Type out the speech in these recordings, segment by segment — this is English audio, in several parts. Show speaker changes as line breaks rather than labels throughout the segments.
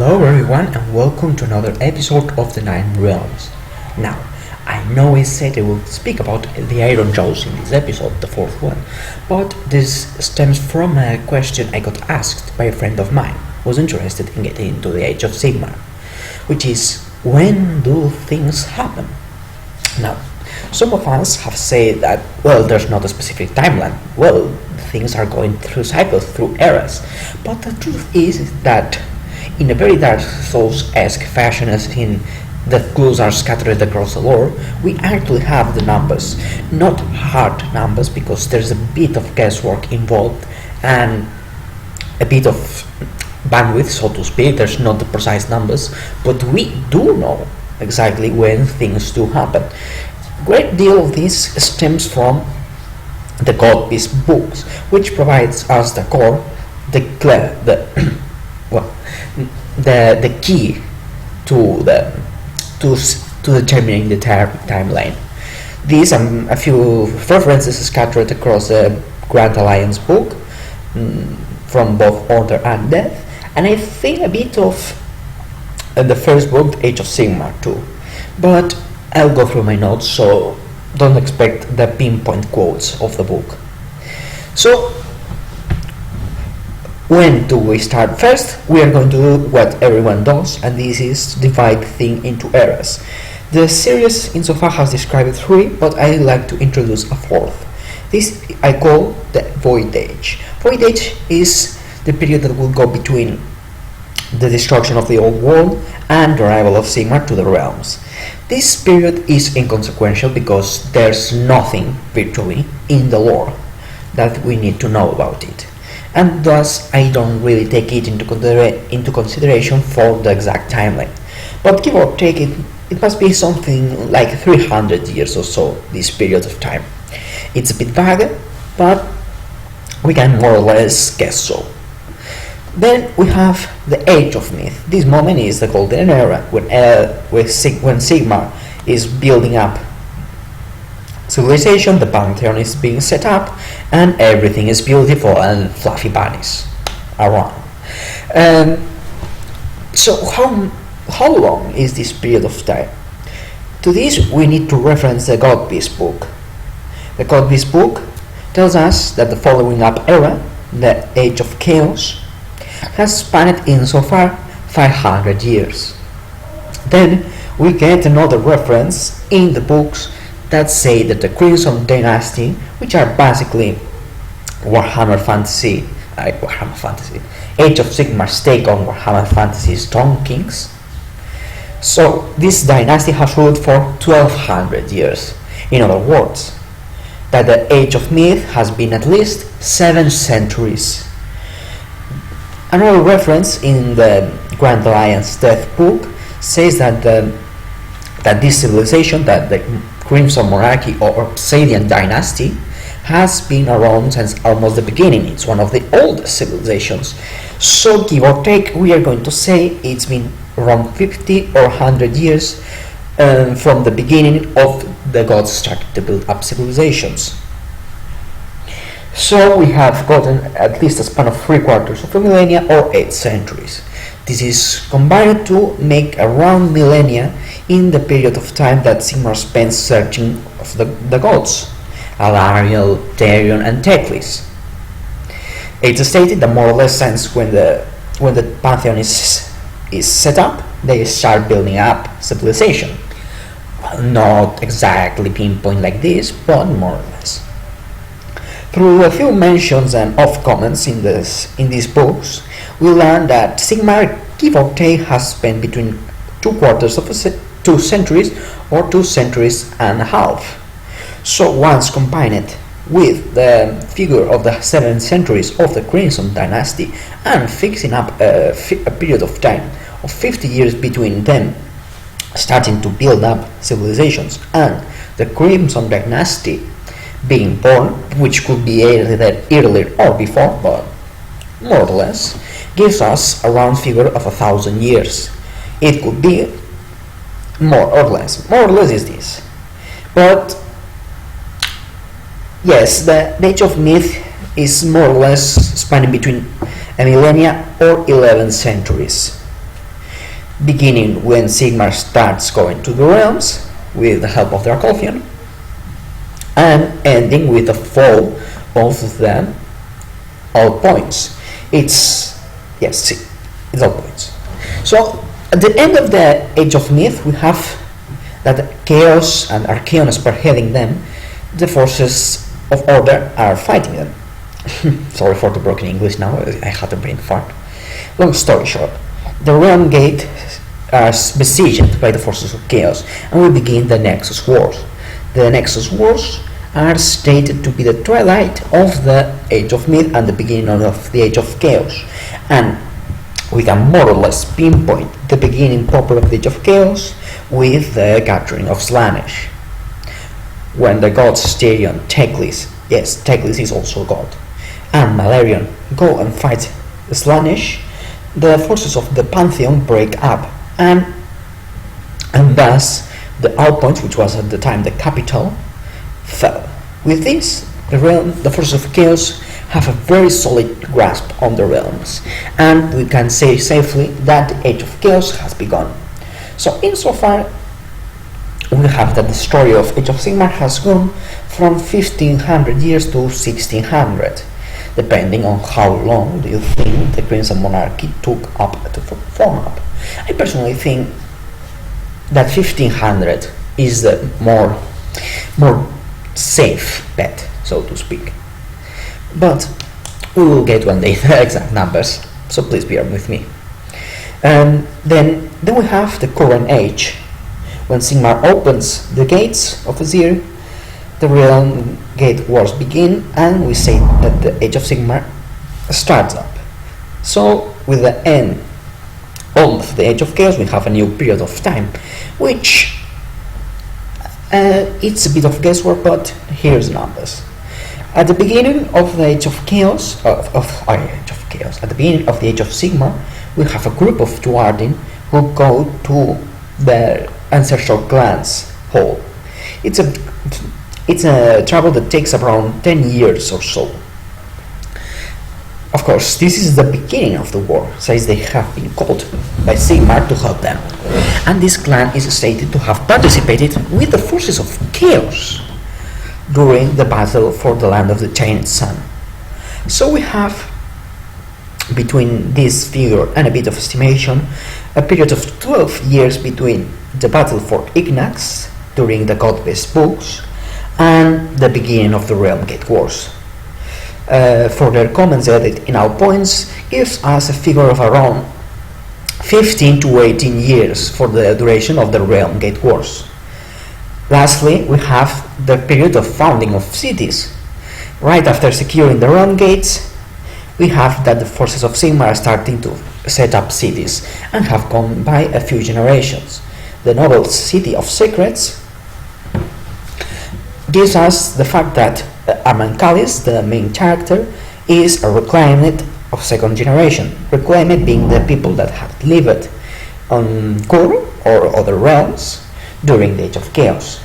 Hello everyone and welcome to another episode of the Nine Realms. Now, I know I said I will speak about the Iron Jaws in this episode, the fourth one, but this stems from a question I got asked by a friend of mine who was interested in getting into the Age of Sigmar, which is, when do things happen? Now, some of us have said that, there's not a specific timeline. Things are going through cycles, through eras, but the truth is that in a very Dark Souls-esque fashion, as in the clues are scattered across the lore, we actually have the numbers. Not hard numbers, because there's a bit of guesswork involved and a bit of bandwidth, so to speak. There's not the precise numbers, but we do know exactly when things do happen. A great deal of this stems from the God Beast books, which provides us the core, the key to determining the timeline. These and a few references scattered across the Grand Alliance book, from both Order and Death, and I think a bit of the first book, Age of Sigmar too. But I'll go through my notes, so don't expect the pinpoint quotes of the book. So, when do we start? First, we are going to do what everyone does, and this is divide things into eras. The series insofar has described three, but I like to introduce a fourth. This I call the Void Age. Void Age is the period that will go between the destruction of the old world and the arrival of Sigmar to the realms. This period is inconsequential because there's nothing, virtually, in the lore that we need to know about it, and thus I don't really take it into consideration for the exact timeline. But give or take, it must be something like 300 years or so, this period of time. It's a bit vague, but we can more or less guess so. Then we have the Age of Myth. This moment is the Golden Era, when Sigmar is building up civilization, the Pantheon is being set up, and everything is beautiful and fluffy bunnies around. So how long is this period of time? To this we need to reference the God Beast book. The God Beast book tells us that the following up era, the Age of Chaos, has spanned insofar 500 years. Then we get another reference in the books that say that the Crimson Dynasty, which are basically Warhammer Fantasy, Age of Sigmar's take on Warhammer Fantasy's Stone Kings. So this dynasty has ruled for 1200 years. In other words, that the Age of Myth has been at least 7 centuries. Another reference in the Grand Alliance Death book says that this civilization, that the Crimson Monarchy or Obsidian Dynasty, has been around since almost the beginning. It's one of the oldest civilizations. So give or take, we are going to say it's been around 50 or 100 years from the beginning of the gods started to build up civilizations. So we have gotten at least a span of 3/4 of a millennia or 8 centuries. This is combined to make around millennia in the period of time that Sigmar spends searching of the gods, Alariel, Therion and Teclis. It's stated that more or less since when the Pantheon is set up, they start building up civilization. Well, not exactly pinpoint like this, but more or less. Through a few mentions and off comments in these books, we learn that Sigmar, give or take, has spent between 2/4 of 2 centuries or 2 centuries and a half. So once combined with the figure of the 7 centuries of the Crimson Dynasty and fixing up a period of time of 50 years between them starting to build up civilizations and the Crimson Dynasty being born, which could be either earlier or before, but more or less, gives us a round figure of 1,000 years. It could be more or less is this. But yes, the Age of Myth is more or less spanning between a millennia or 11 centuries. beginning when Sigmar starts going to the realms with the help of the Arcolfian, and ending with the fall of the all points. It's all points. So at the end of the Age of Myth, we have that Chaos and Archaeon spearheading them. The forces of order are fighting them. Sorry for the broken English now, I had a brain fart. Long story short, the Realm Gate is besieged by the forces of Chaos, and we begin the Nexus Wars. The Nexus Wars are stated to be the twilight of the Age of Myth and the beginning of the Age of Chaos. And we can more or less pinpoint the beginning proper of the Age of Chaos with the gathering of Slaanesh. When the gods Styrian, Teclis, yes, Teclis is also a god, and Malerion go and fight Slaanesh, the forces of the Pantheon break up, and thus the Outpoint, which was at the time the capital, fell. With this, the forces of Chaos have a very solid grasp on the realms, and we can say safely that the Age of Chaos has begun. So insofar, we have that the story of Age of Sigmar has gone from 1500 years to 1600, depending on how long do you think the Crimson Monarchy took up to form up. I personally think that 1500 is the more safe bet, so to speak. But we will get one day the exact numbers, so please bear with me. Then we have the current age. When Sigmar opens the gates of Azir, the Realm Gate Wars begin, and we say that the Age of Sigmar starts up. So with the end of the Age of Chaos, we have a new period of time, which it's a bit of guesswork, but here's numbers. At the beginning of the Age of Chaos, at the beginning of the Age of Sigmar, we have a group of Duardin who go to their ancestral clans hall. It's a travel that takes around 10 years or so. Of course, this is the beginning of the war, since they have been called by Sigmar to help them. And this clan is stated to have participated with the forces of Chaos during the battle for the land of the Chained Sun. So we have, between this figure and a bit of estimation, a period of 12 years between the battle for Ignax during the God-based books and the beginning of the Realm Gate Wars. Further comments added in our points gives us a figure of around 15 to 18 years for the duration of the Realm Gate Wars. Lastly, we have the period of founding of cities. Right after securing the Realm Gates, we have that the forces of Sigmar are starting to set up cities and have gone by a few generations. The noble city of secrets gives us the fact that Armancalis, the main character, is a reclaimed of second generation, reclaimed being the people that had lived on Kur or other realms during the Age of Chaos.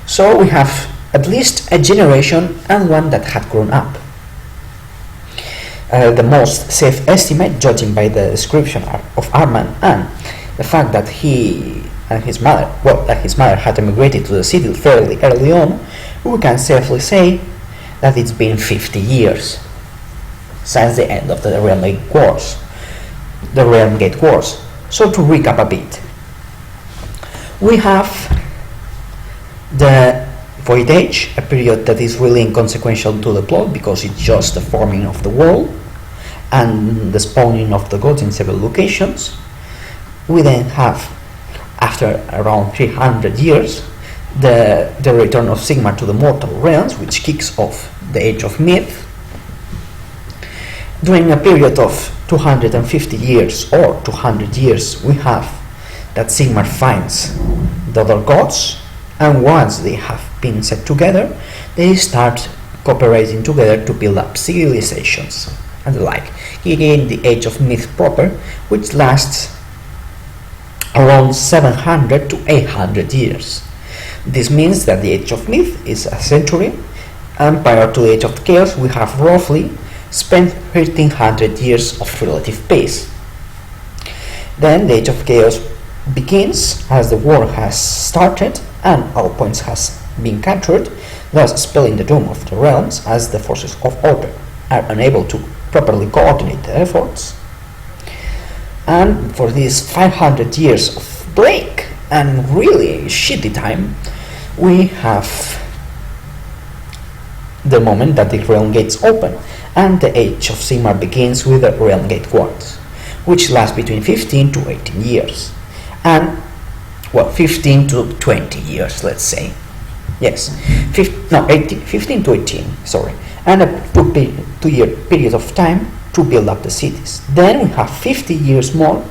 So we have at least a generation and one that had grown up. The most safe estimate, judging by the description of Arman and the fact that he and his mother had emigrated to the city fairly early on, we can safely say that it's been 50 years since the end of the Realm Gate Wars. So to recap a bit, we have the Void Age, a period that is really inconsequential to the plot because it's just the forming of the world and the spawning of the gods in several locations. We then have, after around 300 years, the return of Sigmar to the mortal realms, which kicks off the Age of Myth. During a period of 250 years or 200 years, we have that Sigmar finds the other gods, and once they have been set together, they start cooperating together to build up civilizations and the like. Again, the Age of Myth proper, which lasts around 700 to 800 years. This means that the Age of Myth is a century, and prior to the Age of Chaos we have roughly spent 1300 years of relative peace. Then the Age of Chaos begins as the war has started and all points has been captured, thus spelling the doom of the realms as the forces of order are unable to properly coordinate their efforts. And for these 500 years of break and really shitty time, we have the moment that the realm gates open and the Age of Sigmar begins with the realm gate wars, which last between 15 to 18 years. And, well, 15 to 20 years, let's say. Yes, 15 to 18, sorry. And a 2-year period of time to build up the cities. Then we have 50 years more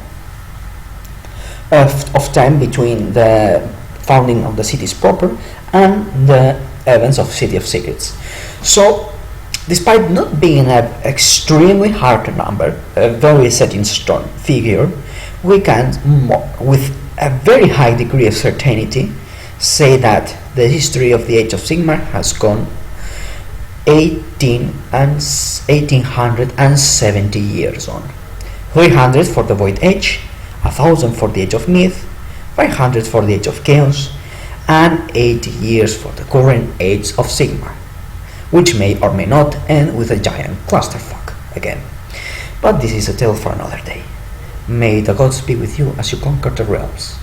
of time between the founding of the cities proper and the events of City of Secrets. So, despite not being an extremely hard number, a very set in stone figure, we can, with a very high degree of certainty, say that the history of the Age of Sigmar has gone 1870 years on. 300 for the Void Age, 1000 for the Age of Myth, 500 for the Age of Chaos, and 80 years for the current Age of Sigmar, which may or may not end with a giant clusterfuck again. But this is a tale for another day. May the gods be with you as you conquer the realms.